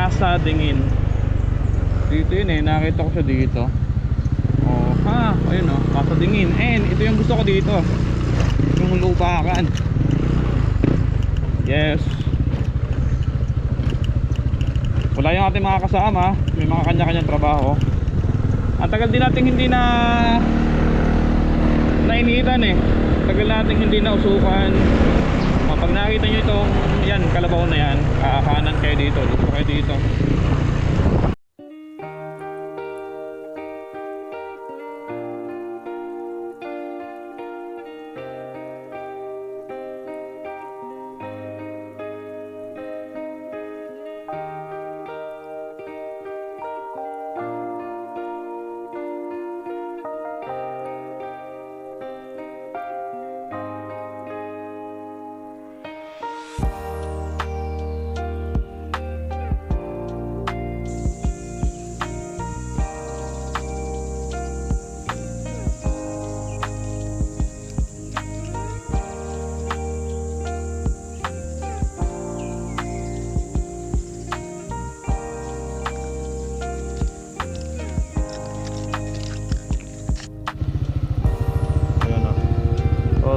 Casa Dingin. Dito yun eh, nakita ko siya dito. Oh, ayun oh, Casa Dingin. And ito yung gusto ko dito, yung lupakan. Yes. Wala yung ating mga kasama, may mga kanya-kanyang trabaho. Ang tagal din natin hindi na nainitan eh. Tagal natin hindi na usukan. Pag nakita nyo itong yan, kalabaw na yan, kanan kayo dito, dito kayo dito.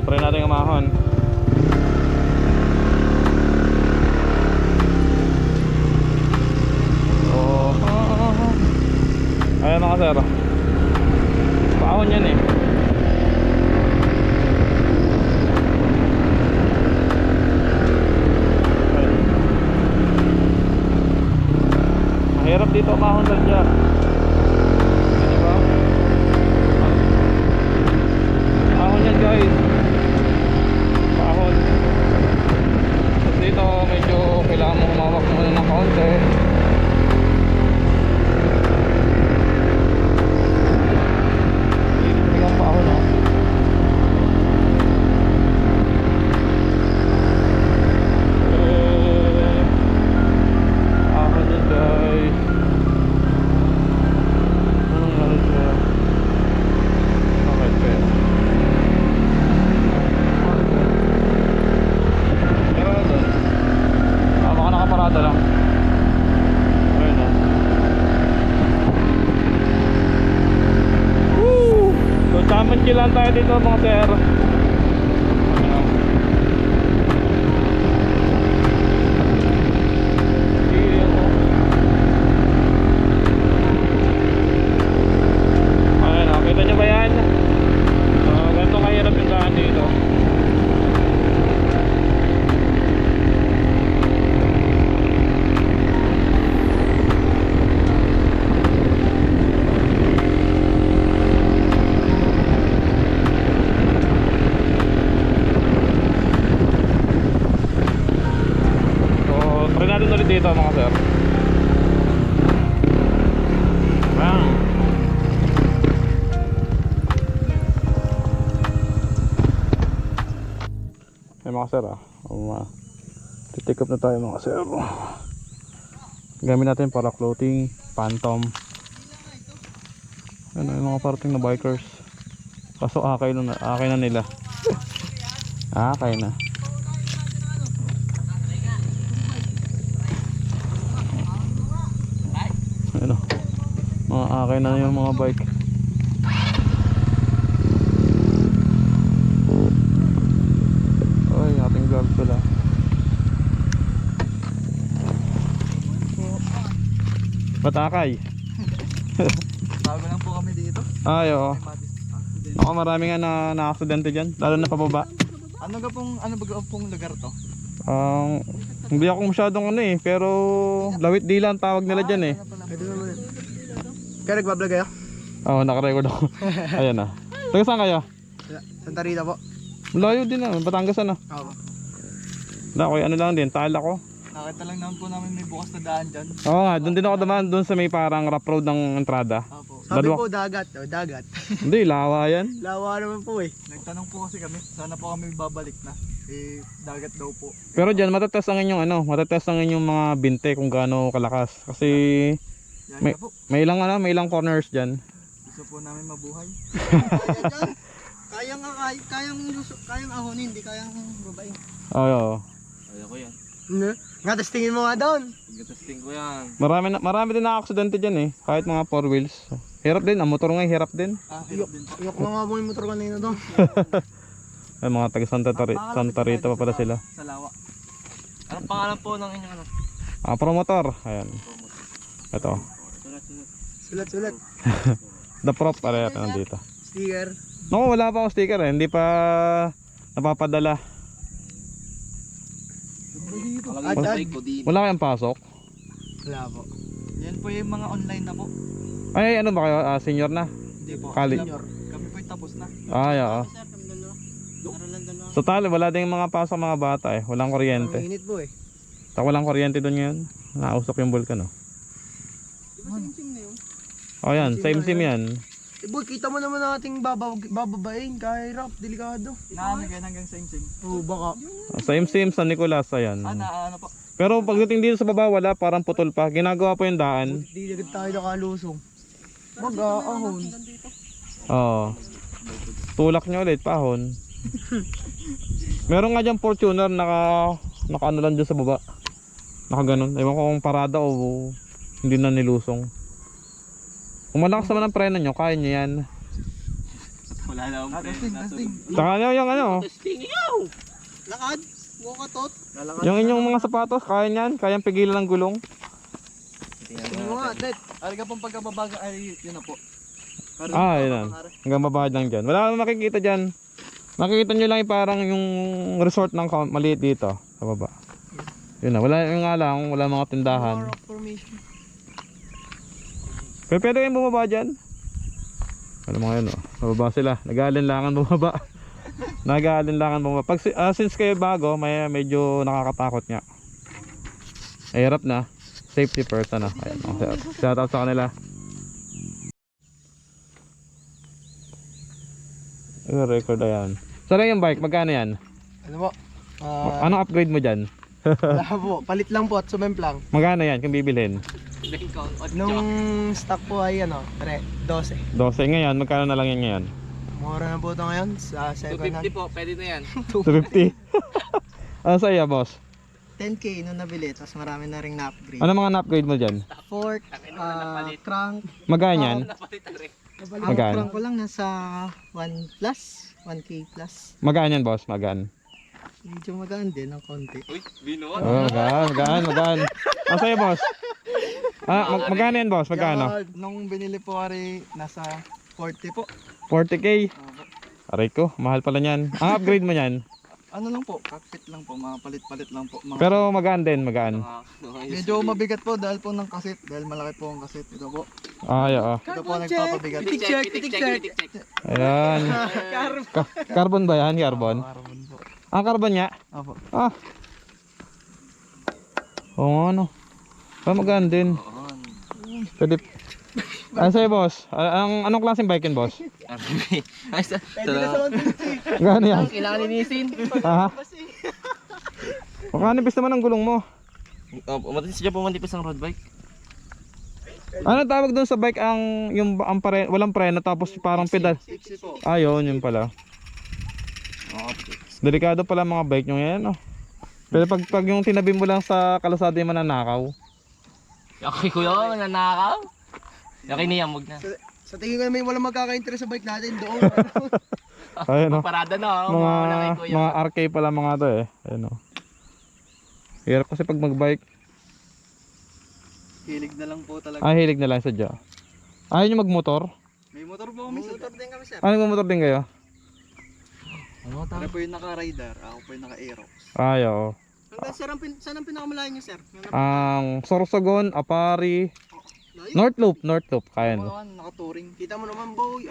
Try natin umahon. Ayan mga sir, paahon yan eh. Mahirap dito umahon lang dyan. Diba? Paahon yan guys. Dito medyo kailangan mo humawak muna ng kaunti. Lilig pa ako no. Ako dyan guys. Anong galit ko? Okay pa. Nakaparada lang. Ayun o. Woo! So tamang chill tayo dito mga sir. Ayun o, kita nyo ba yan? So ganito kahirap yung daan dito. Dito mga sir. Wow. Ay mga sir titik up na tayo mga sir. Gamit natin para clothing, phantom. Ano yung mga parating na bikers. Kaso akay na nila. Akay na. Ano, mga akay na yung mga bike. Ay, ating vlog pala. Batakay. Bago lang po kami dito. Ay, oo. Ako marami nga na-aksidente dyan, lalo na pababa. Ano ba pong lugar to? Hindi ako masyadong pero lawit dila ang tawag nila dyan eh. Kaya nagbablog kayo? Oo, nakarecord ako. Ayan na. Taga saan kayo? Santa Rita po. Malayo din Batangas na. Oo. Ano lang din, tala ko. Nakita lang naman po namin may bukas na daan dyan. Oo nga, doon din ako dumaan, doon sa may parang rough road ng entrada. Opo. Sabi po dagat. Hindi, lawa yan. Lawa naman po eh. Nagtanong po kasi kami, sana po kami babalik na. Dagat daw po. Pero dyan, matatest ang inyong matatest ang inyong mga binte kung gaano kalakas. Kasi may ilang corners dyan. Gusto po namin mabuhay. Kayang ahonin, hindi kayang babae. Oo. Kaya ko yan. Nga, tapos tingin mo nga doon. Gatesting ko yan. Marami din na-aksidente dyan eh. Kahit mga 4 wheels. Hirap din, ang motor nga hirap din. Hirap din po. Iyok na nga mo yung motor kanina doon. Ay, mga taga Santa Rita pa pala sila. Sa lawa. Anong pangalan po ng inyong ano? Promotor. Ayan. Ito. Sulat. The prop pala yata nandito. Sticker. Naku, wala pa ako sticker eh. Hindi pa napapadala. Palagay ko din. Wala kayang pasok? Wala po. Yan po yung mga online na po. Ay, ano ba kayo? Senior na? Hindi po. College. Kami po yung tapos na. Ay, oo. Total, wala din mga pasok mga bata eh. Walang Ang kuryente. init po eh. Walang kuryente doon ngayon. Nausok yung vulkan oh. Oh yan, same yan. Eh boy, kita mo naman ating bababain. Kahirap, delikado. Naamigay hanggang same. Oo, baka. Same San Nicolas, ayan. Ano po? Pero pagdating dito sa baba, wala, parang putol pa. Ginagawa po yung daan. Di agad tayo nakalusong. Mag-aahon. Oo. Tulak nyo ulit, pahon. Meron nga dyan Fortuner, naka ano lang dyan sa baba. Naka ganun. Ewan ko kung parada o hindi na nilusong. Kung malakas naman ang preno nyo, kaya nyo yan. Wala na akong Testing. Saka nyo yung ano, Lakad? Bukatot? yung inyong mga sapatos, kaya nyan. Kayang pigilan ng gulong. Tingnan mo nga, Ted. Ariga pong pagkababaga ay yun na po. Yun na. Hanggang babahad lang dyan. Wala kang makikita dyan. Makikita nyo lang yung parang yung resort ng maliit dito sa baba. Yun na, wala yung nga lang, wala mga tindahan. Rock formation. Pero pwede kayong bumaba dyan. Alam mo ngayon, bababa sila. Nag-aalinlangan bumaba. Nag-aalinlangan bumaba. Since kayo bago, medyo nakakatakot nga. Ay, hirap na. Safety first, ano. Ayun, shoutout sa kanila. Record ayan. Saan yung bike? Magkano yan? Ano po? Anong upgrade mo dyan? Wala po. Palit lang po at sumemplang. Magkano yan kung bibilhin? Nung stock po ay 12. 12 ngayon, magkano na lang yan ngayon? Mura na po ito ngayon sa second hand. 250 po, pwede na yan. 250. Ano sa iyo, boss? 10k nung nabili, tapos marami na ring na-upgrade. Ano mga na-upgrade mo dyan? Fork, crank. Magkano yan? Ang Magkano? crank ko lang nasa 1 plus, 1k plus. Magkano yan, boss? Magkano? Medyo magaan din ng konti. Uy, binuot. Oh, magaan. Ano sa iyo, boss? Magkano yan, boss? Magkano? Nung binili po ari nasa 40 po. 40k. Aray ko, mahal pala niyan. Ang upgrade mo niyan? Ano lang po, cockpit lang po, mga palit-palit lang po. Pero magaan din, magaan. Medyo mabigat po dahil po ng kasit, dahil malaki po ang kasit. Ito po. Oo. Ito po nagpapabigat. Pitik check. Ayan. Carbon ba yan? Carbon? Carbon po. Ang carbon niya? Opo. Oo, ano. Magaan din. Pwede. Ano sa'yo, boss? Anong klaseng bike yan, boss? Pwede na sa 150. Gano yan? Kailangan linisin. Ha? Makanipis naman ang gulong mo. Umatis siya po manipis ang road bike. Ano tawag doon sa bike walang preno tapos parang pedal? 60 po. Ayun, yun pala. Delikado pala mga bike nyo yan, oh. Pero pag yung tinabi mo lang sa kalsada yung mananakaw. Yaki kuya, nanakaw. Yaki niya, wag na. Sa tingin ko may walang magkaka-interest sa bike natin doon. Ayun, oh. Parada na, Mga RK pala mga to eh. Ayun, oh. Hirap kasi pag magbike. Hilig na lang po talaga. Hilig na lang sadya. Ayaw nyo magmotor? May motor po kami. Motor din kami, sir. Magmotor din kayo? Ano po yung naka-rider, ako po yung naka-aerox. Oo. Hanggang saan ang pinakamalayo nyo, sir? Ang Sorsogon, Apari, Layo. North Loop, kaya mo. Naka-touring. Kita mo naman, boy.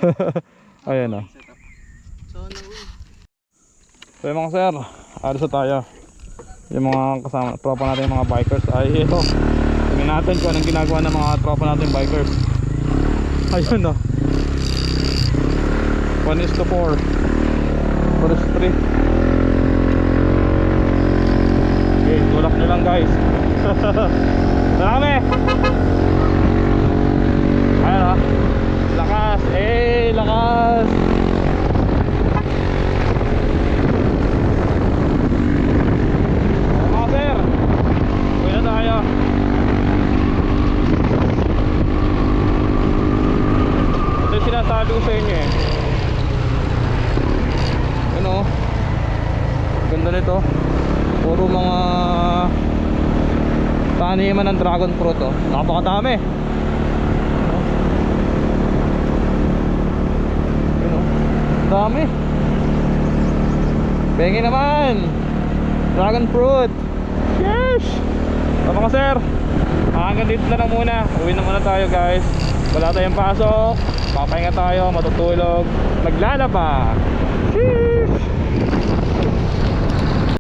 Ayan, oh. Setup. Sana, uy. So yung mga sir, alis na tayo. Yung mga kasama, tropa natin yung mga bikers ay ito. Tingnan natin kung anong ginagawa ng mga tropa natin bikers. Ayun, oh. 1:4 Forestry. Okay, tulak nyo lang guys. Marami. Ayun, oh. Lakas, lakas. Mga sir, uwi na tayo. Ganda nito. Puro mga taniman ng dragon fruit oh. Napakadami. Yun oh. Dami. Bengi naman. Dragon fruit. Yes! Tama ka sir. Hanggang dito na lang muna. Uwi na muna tayo guys. Wala tayong pasok. Papahinga tayo, matutulog, maglalaba. Sheesh!